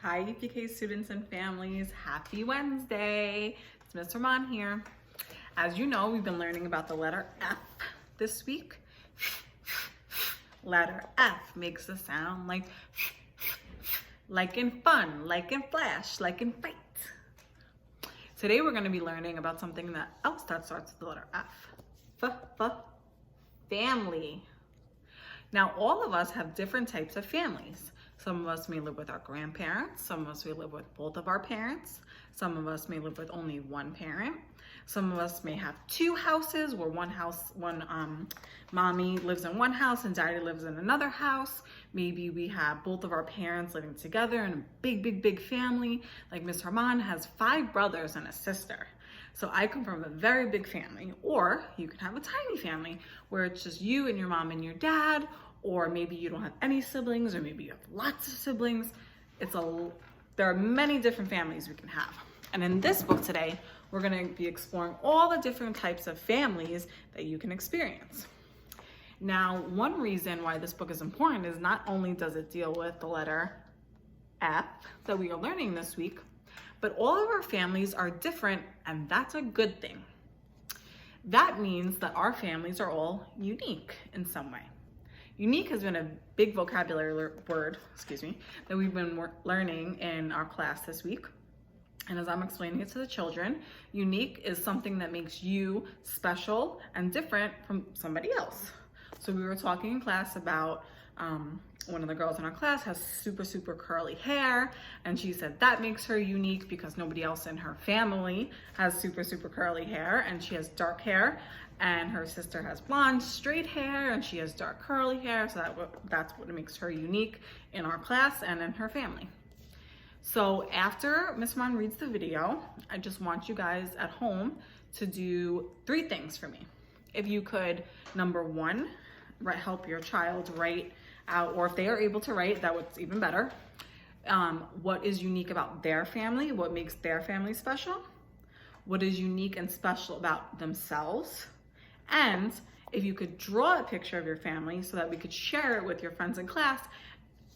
Hi, UPK students and families. Happy Wednesday. It's Ms. Rahman here. As you know, we've been learning about the letter F this week. Letter F makes a sound like in fun, like in flash, like in fight. Today we're going to be learning about something else that starts with the letter F. Family. Now, all of us have different types of families. Some of us may live with our grandparents. Some of us may live with both of our parents. Some of us may live with only one parent. Some of us may have two houses where mommy lives in one house and daddy lives in another house. Maybe we have both of our parents living together in a big family. Like Ms. Rahman has 5 brothers and a sister. So I come from a very big family. Or you can have a tiny family where it's just you and your mom and your dad, or maybe you don't have any siblings, or maybe you have lots of siblings. There are many different families we can have. And in this book today, we're going to be exploring all the different types of families that you can experience. Now, one reason why this book is important is not only does it deal with the letter F that we are learning this week, but all of our families are different, and that's a good thing. That means that our families are all unique in some way. Unique has been a big vocabulary word, that we've been learning in our class this week. And as I'm explaining it to the children, unique is something that makes you special and different from somebody else. So we were talking in class about one of the girls in our class has super curly hair, and she said that makes her unique because nobody else in her family has super curly hair, and she has dark hair, and her sister has blonde straight hair, and she has dark curly hair. So that's what makes her unique in our class and in her family. So after Ms. Rahman reads the video, I just want you guys at home to do 3 things for me. If you could, number 1, help your child write out, or if they are able to write, that was even better. What is unique about their family? What makes their family special? What is unique and special about themselves? And if you could draw a picture of your family so that we could share it with your friends in class,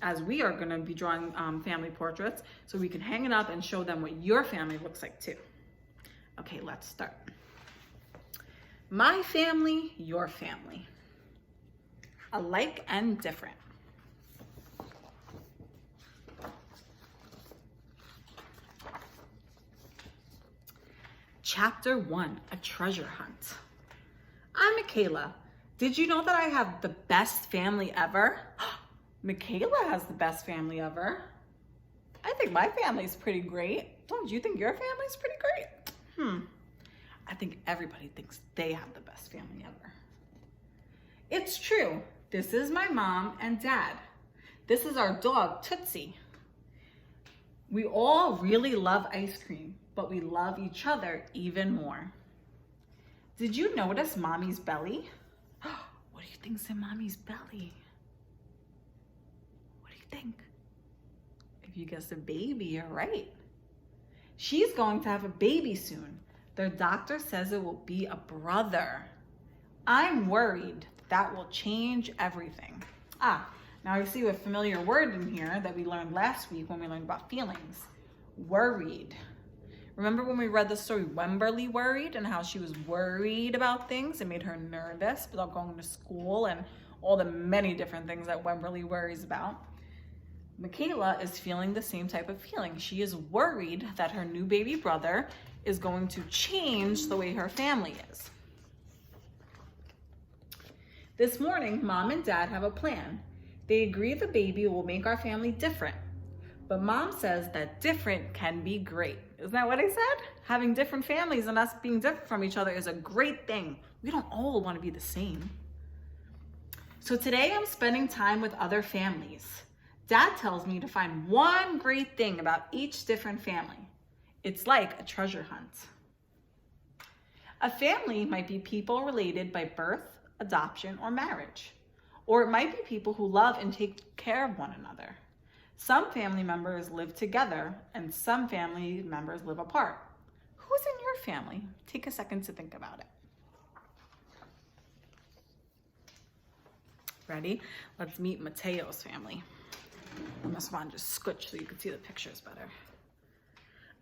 as we are going to be drawing family portraits, so we can hang it up and show them what your family looks like too. Okay, let's start. My family, your family. Alike and different. Chapter 1, a treasure hunt. I'm Michaela. Did you know that I have the best family ever? Michaela has the best family ever. I think my family's pretty great. Don't you think your family's pretty great? I think everybody thinks they have the best family ever. It's true. This is my mom and dad. This is our dog, Tootsie. We all really love ice cream, but we love each other even more. Did you notice Mommy's belly? What do you think's in Mommy's belly? What do you think? If you guessed a baby, you're right. She's going to have a baby soon. Their doctor says it will be a brother. I'm worried that will change everything. Now I see a familiar word in here that we learned last week when we learned about feelings. Worried. Remember when we read the story Wemberly Worried, and how she was worried about things? It made her nervous about going to school and all the many different things that Wemberly worries about. Michaela is feeling the same type of feeling. She is worried that her new baby brother is going to change the way her family is. This morning, Mom and Dad have a plan. They agree the baby will make our family different. But Mom says that different can be great. Isn't that what I said? Having different families and us being different from each other is a great thing. We don't all want to be the same. So today I'm spending time with other families. Dad tells me to find one great thing about each different family. It's like a treasure hunt. A family might be people related by birth, adoption, or marriage. Or it might be people who love and take care of one another. Some family members live together, and some family members live apart. Who's in your family? Take a second to think about it. Ready? Let's meet Mateo's family. Miss Ron just scooch so you can see the pictures better.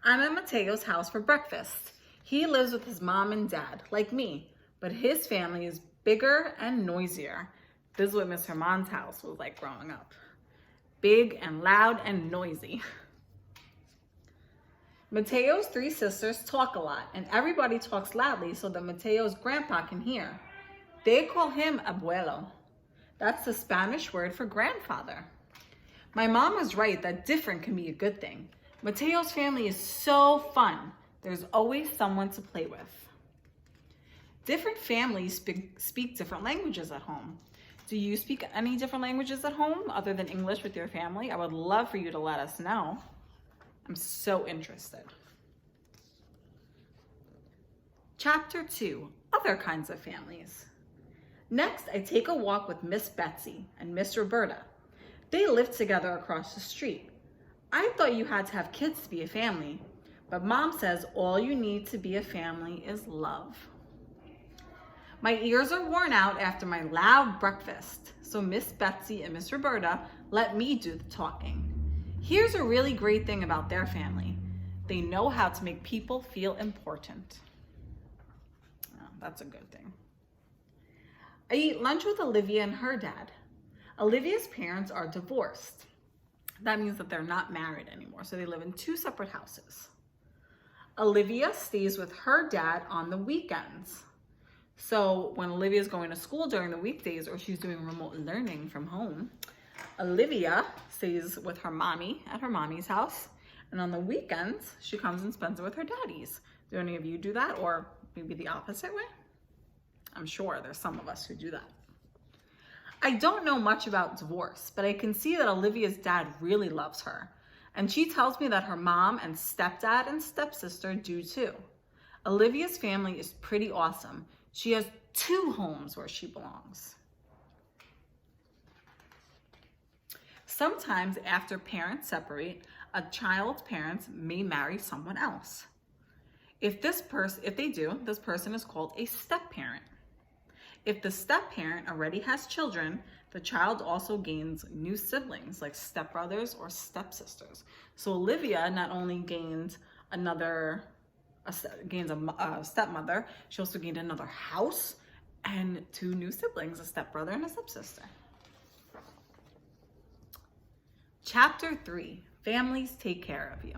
I'm at Mateo's house for breakfast. He lives with his mom and dad, like me, but his family is bigger and noisier. This is what Miss Herman's house was like growing up. Big and loud and noisy. Mateo's 3 sisters talk a lot, and everybody talks loudly so that Mateo's grandpa can hear. They call him abuelo. That's the Spanish word for grandfather. My mom was right that different can be a good thing. Mateo's family is so fun. There's always someone to play with. Different families speak different languages at home. Do you speak any different languages at home other than English with your family? I would love for you to let us know. I'm so interested. Chapter 2, Other Kinds of Families. Next, I take a walk with Miss Betsy and Miss Roberta. They live together across the street. I thought you had to have kids to be a family, but Mom says all you need to be a family is love. My ears are worn out after my loud breakfast, so Miss Betsy and Miss Roberta let me do the talking. Here's a really great thing about their family. They know how to make people feel important. Oh, that's a good thing. I eat lunch with Olivia and her dad. Olivia's parents are divorced. That means that they're not married anymore, so they live in 2 separate houses. Olivia stays with her dad on the weekends. So when Olivia's going to school during the weekdays or she's doing remote learning from home, Olivia stays with her mommy at her mommy's house. And on the weekends, she comes and spends it with her daddies. Do any of you do that? Or maybe the opposite way? I'm sure there's some of us who do that. I don't know much about divorce, but I can see that Olivia's dad really loves her. And she tells me that her mom and stepdad and stepsister do too. Olivia's family is pretty awesome. She has 2 homes where she belongs. Sometimes after parents separate, a child's parents may marry someone else. If they do, this person is called a step-parent. If the step-parent already has children, the child also gains new siblings like stepbrothers or stepsisters. So Olivia not only gains a stepmother, she also gained another house and 2 new siblings, a stepbrother and a stepsister. Chapter 3, Families Take Care of You.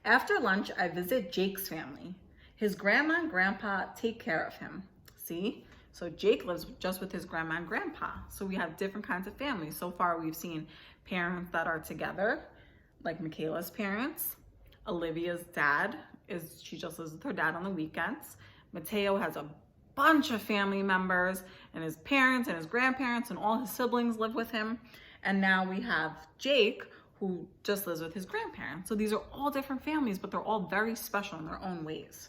After lunch, I visit Jake's family. His grandma and grandpa take care of him. See? So Jake lives just with his grandma and grandpa. So we have different kinds of families. So far, we've seen parents that are together, like Michaela's parents. Olivia's dad she just lives with her dad on the weekends. Mateo has a bunch of family members, and his parents and his grandparents and all his siblings live with him. And now we have Jake, who just lives with his grandparents. So these are all different families, but they're all very special in their own ways.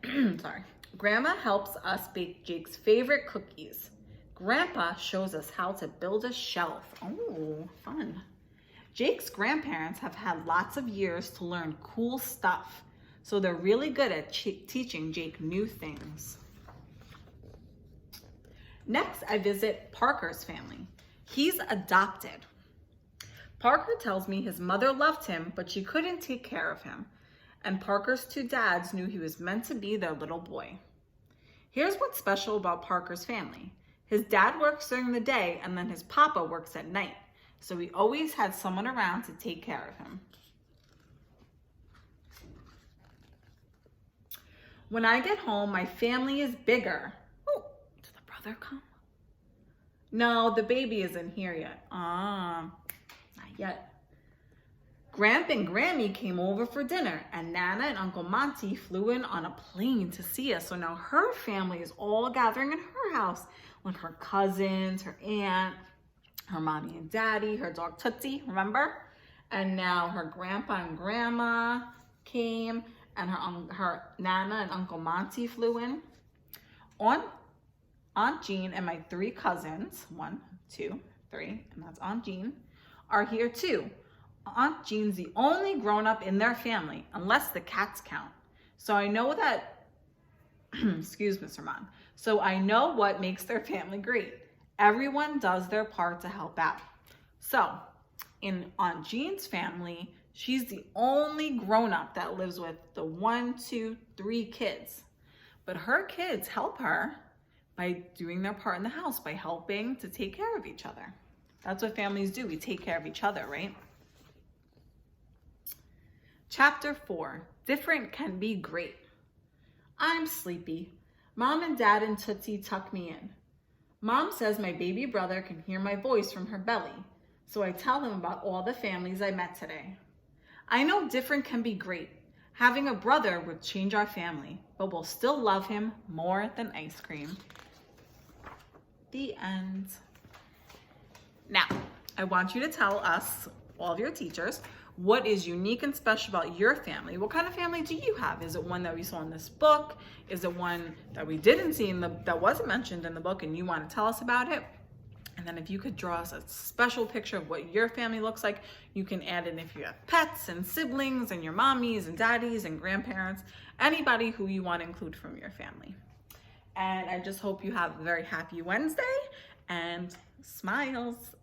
Sorry. Grandma helps us bake Jake's favorite cookies. Grandpa shows us how to build a shelf. Oh, fun. Jake's grandparents have had lots of years to learn cool stuff, so they're really good at teaching Jake new things. Next, I visit Parker's family. He's adopted. Parker tells me his mother loved him, but she couldn't take care of him. And Parker's 2 dads knew he was meant to be their little boy. Here's what's special about Parker's family. His dad works during the day, and then his papa works at night. So he always had someone around to take care of him. When I get home, my family is bigger. Oh, did the brother come? No, the baby isn't here yet. Not yet. Gramp and Grammy came over for dinner, and Nana and Uncle Monty flew in on a plane to see us. So now her family is all gathering in her house, like her cousins, her aunt, her mommy and daddy, her dog Tootsie, remember? And now her grandpa and grandma came, and her Nana and Uncle Monty flew in. Aunt Jean and my 3 cousins, 1, 2, 3, and that's Aunt Jean, are here too. Aunt Jean's the only grown-up in their family, unless the cats count. So I know that, excuse Mr. Mon. So I know what makes their family great. Everyone does their part to help out. So in Aunt Jean's family, she's the only grown-up that lives with the 1, 2, 3 kids. But her kids help her by doing their part in the house, by helping to take care of each other. That's what families do. We take care of each other, right? Chapter 4, Different Can Be Great. I'm sleepy. Mom and Dad and Tootsie tuck me in. Mom says my baby brother can hear my voice from her belly, so I tell him about all the families I met today. I know different can be great. Having a brother would change our family, but we'll still love him more than ice cream. The end. Now, I want you to tell us, all of your teachers, what is unique and special about your family. What kind of family do you have? Is it one that we saw in this book? Is it one that we didn't see that wasn't mentioned in the book and you want to tell us about it? And then if you could draw us a special picture of what your family looks like, you can add in if you have pets and siblings and your mommies and daddies and grandparents, anybody who you want to include from your family. And I just hope you have a very happy Wednesday and smiles.